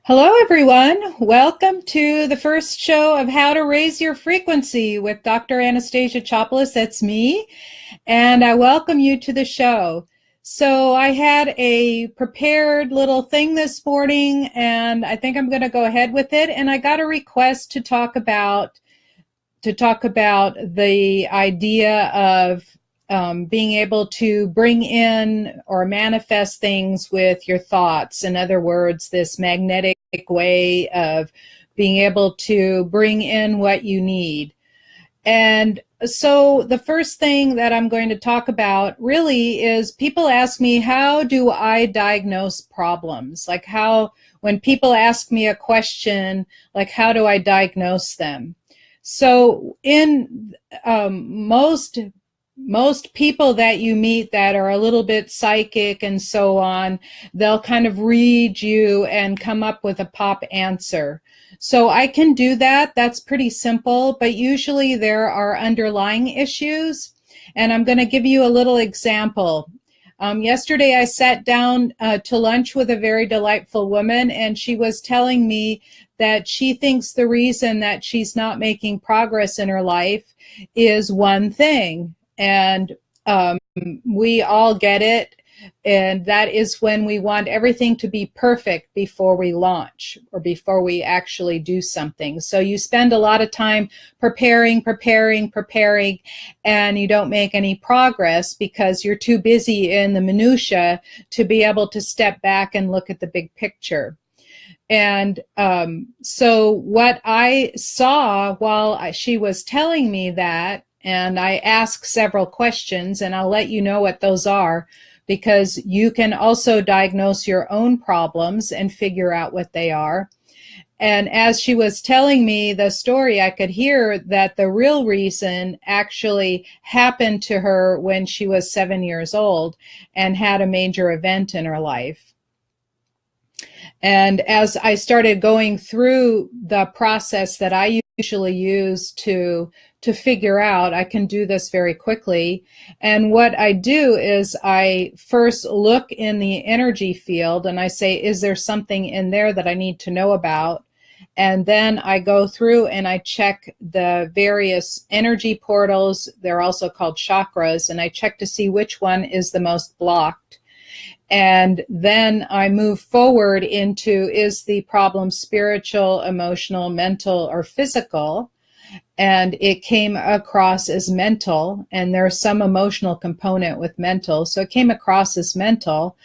Hello, everyone. Welcome to the first show of How to Raise Your Frequency with Dr. Anastasia Chopelas. That's me. And I welcome you to the show. So I had a prepared little thing this morning, and I think I'm going to go ahead with it. And I got a request to talk about the idea of being able to bring in or manifest things with your thoughts. In other words, this magnetic way of being able to bring in what you need. And so the first thing that I'm going to talk about really is people ask me, how do I diagnose problems? Like when people ask me a question, like how do I diagnose them? So in most people that you meet that are a little bit psychic and so on, they'll kind of read you and come up with a pop answer. So I can do that. That's pretty simple, but usually there are underlying issues. And I'm going to give you a little example. Yesterday I sat down to lunch with a very delightful woman, and she was telling me that she thinks the reason that she's not making progress in her life is one thing. And we all get it. And that is when we want everything to be perfect before we launch or before we actually do something. So you spend a lot of time preparing, and you don't make any progress because you're too busy in the minutia to be able to step back and look at the big picture. And so what I saw while she was telling me that, and I asked several questions, and I'll let you know what those are, because you can also diagnose your own problems and figure out what they are. And as she was telling me the story, I could hear that the real reason actually happened to her when she was 7 years old and had a major event in her life. And as I started going through the process that I usually use to figure out, I can do this very quickly. And what I do is I first look in the energy field and I say, is there something in there that I need to know about? And then I go through and I check the various energy portals. They're also called chakras. And I check to see which one is the most blocked. And then I move forward into, is the problem spiritual, emotional, mental, or physical? And it came across as mental, and there's some emotional component with mental. So it came across as mental.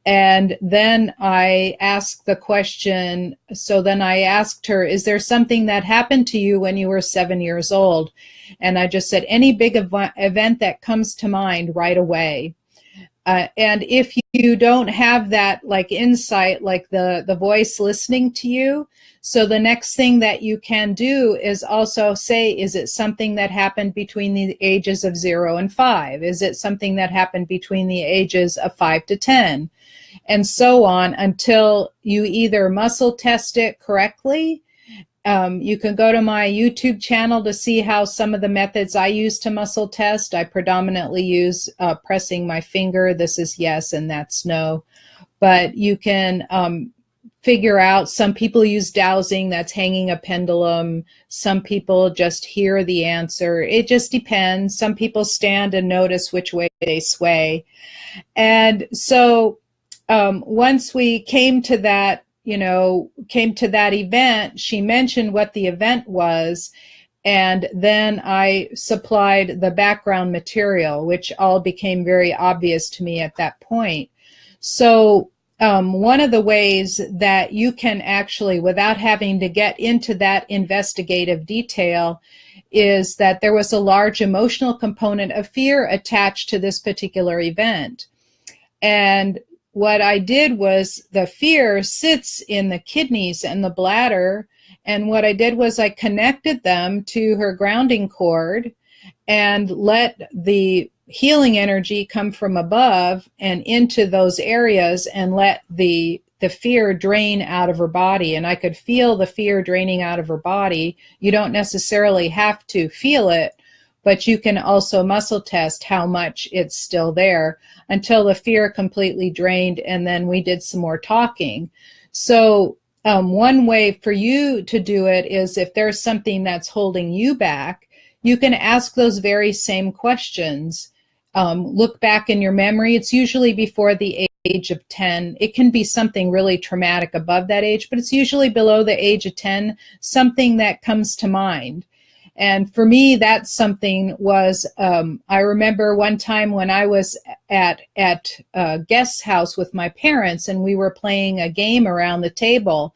And then I asked the question, so then I asked her, is there something that happened to you when you were 7 years old? And I just said, any big event that comes to mind right away. And if you don't have that like insight, like the voice listening to you, so the next thing that you can do is also say, is it something that happened between the ages of 0 and 5? Is it something that happened between the ages of 5 to 10? And so on until you either muscle test it correctly. You can go to my YouTube channel to see how some of the methods I use to muscle test. I predominantly use pressing my finger. This is yes and that's no. But you can figure out, some people use dowsing, that's hanging a pendulum. Some people just hear the answer. It just depends. Some people stand and notice which way they sway. And so once we came to that event, she mentioned what the event was, and then I supplied the background material, which all became very obvious to me at that point. So one of the ways that you can actually, without having to get into that investigative detail, is that there was a large emotional component of fear attached to this particular event. And what I did was, the fear sits in the kidneys and the bladder. And what I did was I connected them to her grounding cord and let the healing energy come from above and into those areas and let the fear drain out of her body. And I could feel the fear draining out of her body. You don't necessarily have to feel it, but you can also muscle test how much it's still there until the fear completely drained, and then we did some more talking. So one way for you to do it is if there's something that's holding you back, you can ask those very same questions. Look back in your memory. It's usually before the age of 10. It can be something really traumatic above that age, but it's usually below the age of 10, something that comes to mind. And for me, that something was, I remember one time when I was at a guest house with my parents, and we were playing a game around the table.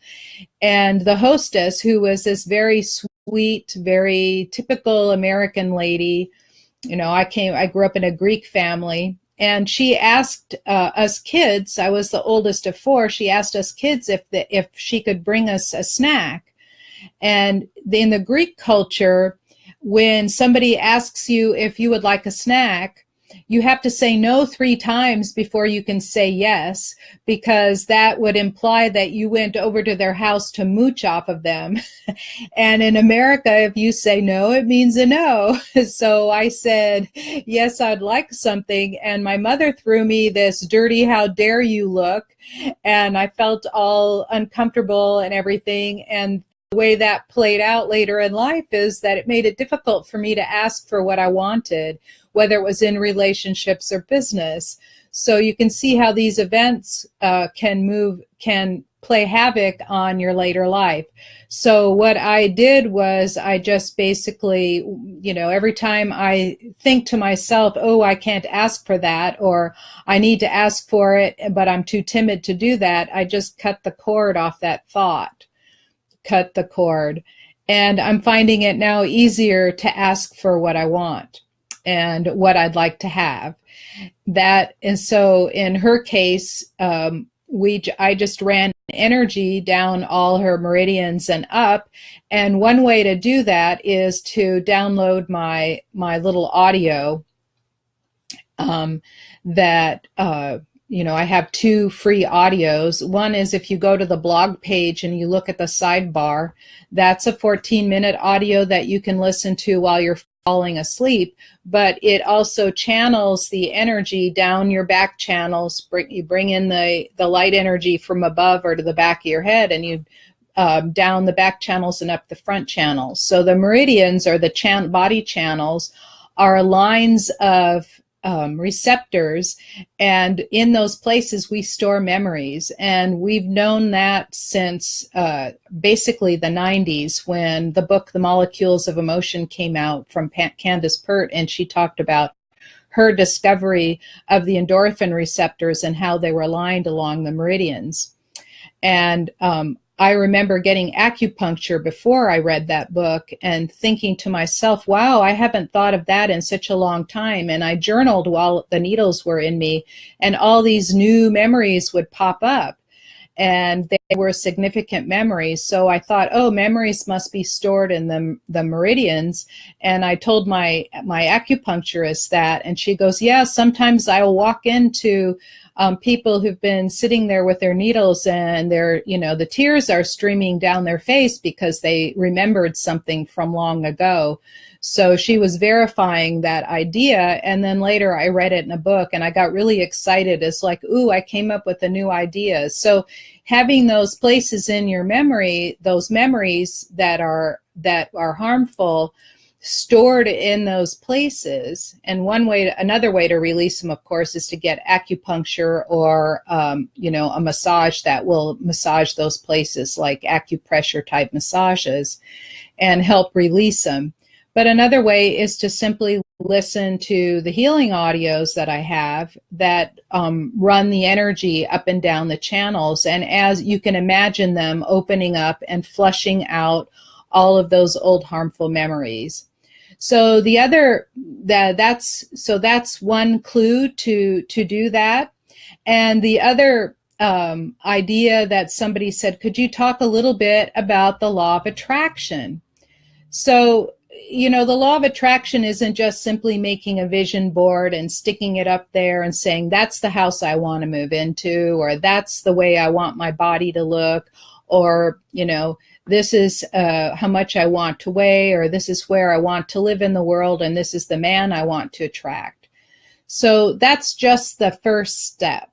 And the hostess, who was this very sweet, very typical American lady, I grew up in a Greek family, and she asked us kids, I was the oldest of four, she asked us kids if she could bring us a snack. And in the Greek culture, when somebody asks you if you would like a snack, you have to say no 3 times before you can say yes, because that would imply that you went over to their house to mooch off of them. And in America, if you say no, it means a no. So I said, yes, I'd like something. And my mother threw me this dirty, how dare you look. And I felt all uncomfortable and everything. And the way that played out later in life is that it made it difficult for me to ask for what I wanted, whether it was in relationships or business. So you can see how these events can play havoc on your later life. So what I did was I just basically, every time I think to myself, oh, I can't ask for that, or I need to ask for it, but I'm too timid to do that, I just cut the cord off that thought. Cut the cord. And I'm finding it now easier to ask for what I want and what I'd like to have. And so in her case, I just ran energy down all her meridians and up. And one way to do that is to download my little audio I have 2 free audios. One is if you go to the blog page and you look at the sidebar, that's a 14-minute audio that you can listen to while you're falling asleep, but it also channels the energy down your back channels. You bring in the light energy from above or to the back of your head, and you down the back channels and up the front channels. So the meridians, or the body channels, are lines of receptors, and in those places we store memories. And we've known that since basically the 90s, when the book The Molecules of Emotion came out from Candace Pert, and she talked about her discovery of the endorphin receptors and how they were aligned along the meridians. And I remember getting acupuncture before I read that book and thinking to myself, wow, I haven't thought of that in such a long time. And I journaled while the needles were in me, and all these new memories would pop up, and they were significant memories. So I thought, oh, memories must be stored in the meridians. And I told my acupuncturist that, and she goes, yeah, sometimes I'll walk into people who've been sitting there with their needles, and the tears are streaming down their face because they remembered something from long ago. So she was verifying that idea. And then later I read it in a book, and I got really excited. It's like, ooh, I came up with a new idea. So having those places in your memory, those memories that are harmful, stored in those places. And another way to release them, of course, is to get acupuncture or, a massage that will massage those places, like acupressure type massages, and help release them. But another way is to simply listen to the healing audios that I have that run the energy up and down the channels. And as you can imagine them opening up and flushing out all of those old harmful memories. So that's one clue to do that. And the other idea that somebody said, could you talk a little bit about the law of attraction? So, the law of attraction isn't just simply making a vision board and sticking it up there and saying, that's the house I want to move into, or that's the way I want my body to look, or, this is how much I want to weigh, or this is where I want to live in the world, and this is the man I want to attract. So that's just the first step.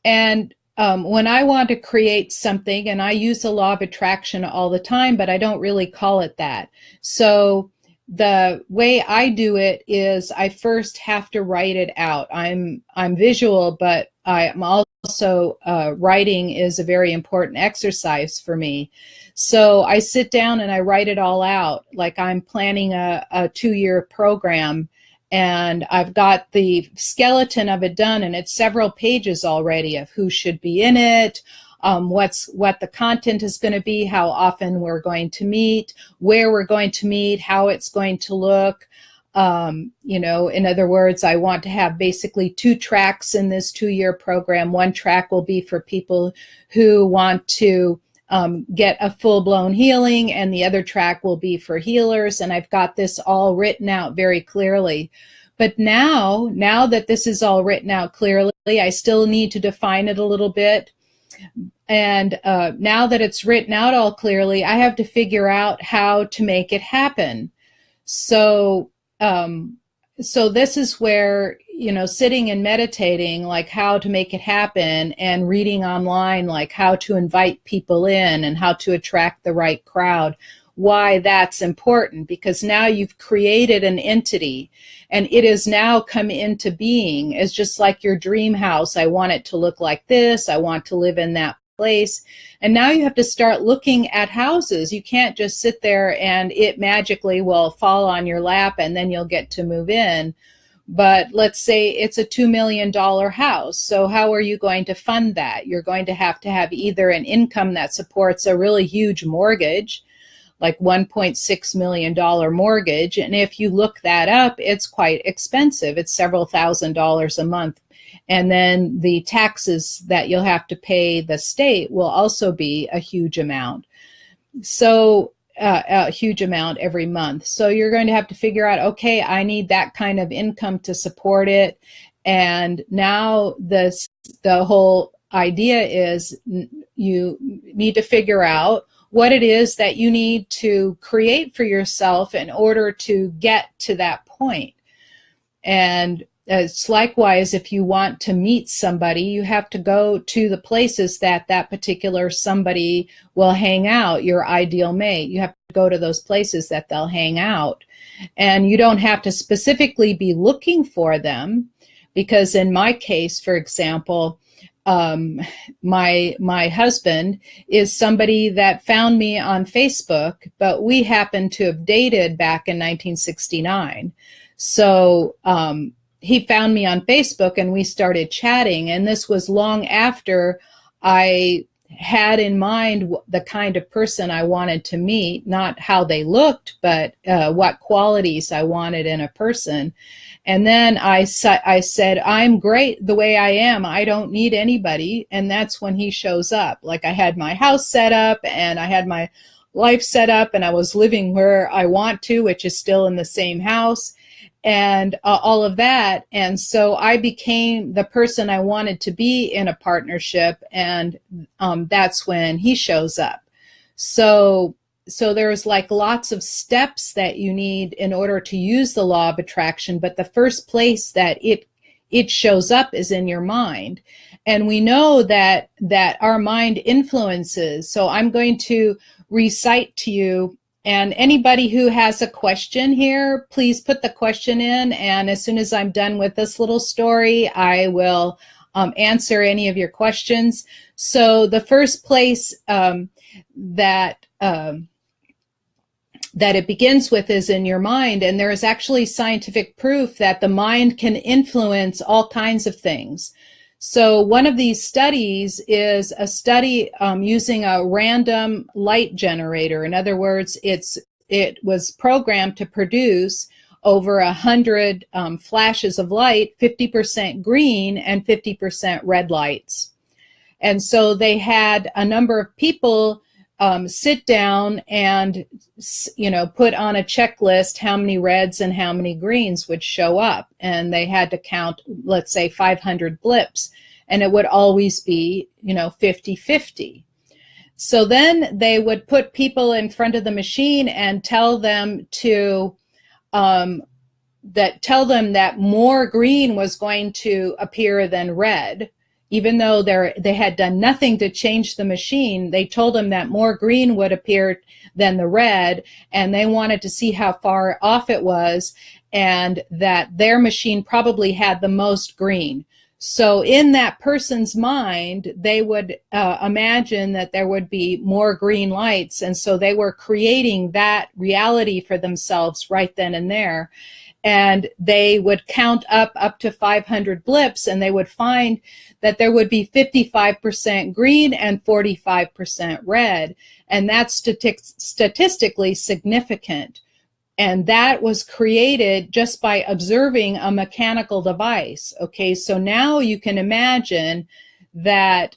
And when I want to create something, and I use the law of attraction all the time, but I don't really call it that. So the way I do it is I first have to write it out. I'm visual, but I'm also writing is a very important exercise for me. So I sit down and I write it all out, like I'm planning a 2-year program, and I've got the skeleton of it done, and it's several pages already of who should be in it, what the content is going to be, how often we're going to meet, where we're going to meet, how it's going to look. In other words, I want to have basically 2 tracks in this 2-year program. One track will be for people who want to get a full-blown healing, and the other track will be for healers. And I've got this all written out very clearly. But now that this is all written out clearly, I still need to define it a little bit. And now that it's written out all clearly, I have to figure out how to make it happen. So this is where, sitting and meditating, like how to make it happen, and reading online, like how to invite people in and how to attract the right crowd, why that's important, because now you've created an entity and it has now come into being. It's just like your dream house. I want it to look like this. I want to live in that place. And now you have to start looking at houses. You can't just sit there and it magically will fall on your lap and then you'll get to move in. But let's say it's a $2 million house. So how are you going to fund that? You're going to have either an income that supports a really huge mortgage, like $1.6 million mortgage. And if you look that up, it's quite expensive. It's several $1,000s a month. And then the taxes that you'll have to pay the state will also be a huge amount. So a huge amount every month. So you're going to have to figure out, okay, I need that kind of income to support it. And now the whole idea is you need to figure out what it is that you need to create for yourself in order to get to that point. And it's likewise, if you want to meet somebody, you have to go to the places that particular somebody will hang out, your ideal mate. You have to go to those places that they'll hang out. And you don't have to specifically be looking for them, because in my case, for example, my husband is somebody that found me on Facebook, but we happened to have dated back in 1969. So he found me on Facebook and we started chatting. And this was long after I had in mind the kind of person I wanted to meet, not how they looked, but what qualities I wanted in a person. And then I said, I'm great the way I am. I don't need anybody. And that's when he shows up. Like I had my house set up and I had my life set up and I was living where I want to, which is still in the same house. And all of that. And so I became the person I wanted to be in a partnership. And that's when he shows up. So there's like lots of steps that you need in order to use the law of attraction. But the first place that it shows up is in your mind. And we know that our mind influences. So I'm going to recite to you. And anybody who has a question here, please put the question in. And as soon as I'm done with this little story, I will answer any of your questions. So the first place that it begins with is in your mind. And there is actually scientific proof that the mind can influence all kinds of things. So one of these studies is a study using a random light generator. In other words, it was programmed to produce over 100 flashes of light, 50% green and 50% red lights. And so they had a number of people sit down and, put on a checklist how many reds and how many greens would show up. And they had to count, let's say, 500 blips. And it would always be, 50-50. So then they would put people in front of the machine and tell them that more green was going to appear than red, even though they had done nothing to change the machine. They told them that more green would appear than the red, and they wanted to see how far off it was, and that their machine probably had the most green. So in that person's mind, they would imagine that there would be more green lights. And so they were creating that reality for themselves right then and there. And they would count up to 500 blips, and they would find that there would be 55% green and 45% red. And that's statistically significant. And that was created just by observing a mechanical device. Okay, so now you can imagine that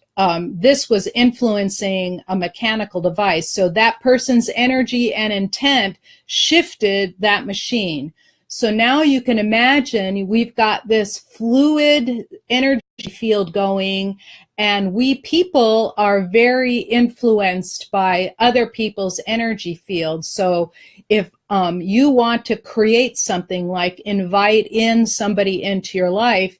this was influencing a mechanical device. So that person's energy and intent shifted that machine. So now you can imagine we've got this fluid energy field going, and we people are very influenced by other people's energy fields. So if you want to create something like invite in somebody into your life,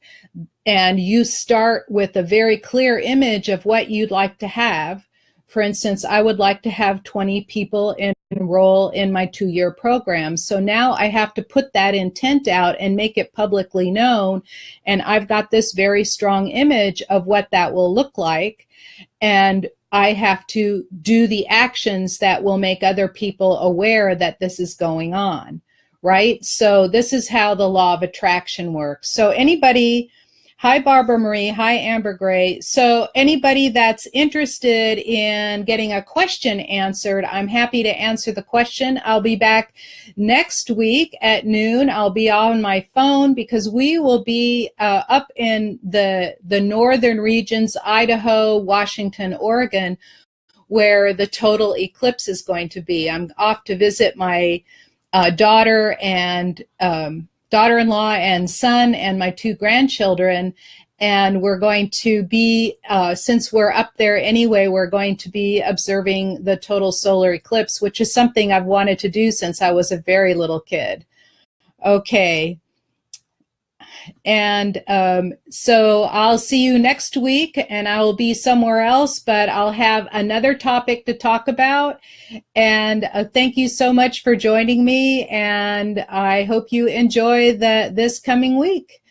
and you start with a very clear image of what you'd like to have. For instance, I would like to have 20 people enroll in my 2-year program. So now I have to put that intent out and make it publicly known. And I've got this very strong image of what that will look like. And I have to do the actions that will make other people aware that this is going on, right? So this is how the law of attraction works. So anybody... Hi, Barbara Marie. Hi, Amber Gray. So anybody that's interested in getting a question answered, I'm happy to answer the question. I'll be back next week at noon. I'll be on my phone because we will be up in the northern regions, Idaho, Washington, Oregon, where the total eclipse is going to be. I'm off to visit my daughter and daughter-in-law and son and my 2 grandchildren, and we're going to be, since we're up there anyway, we're going to be observing the total solar eclipse, which is something I've wanted to do since I was a very little kid. Okay. And so I'll see you next week, and I will be somewhere else, but I'll have another topic to talk about. And thank you so much for joining me, and I hope you enjoy this coming week.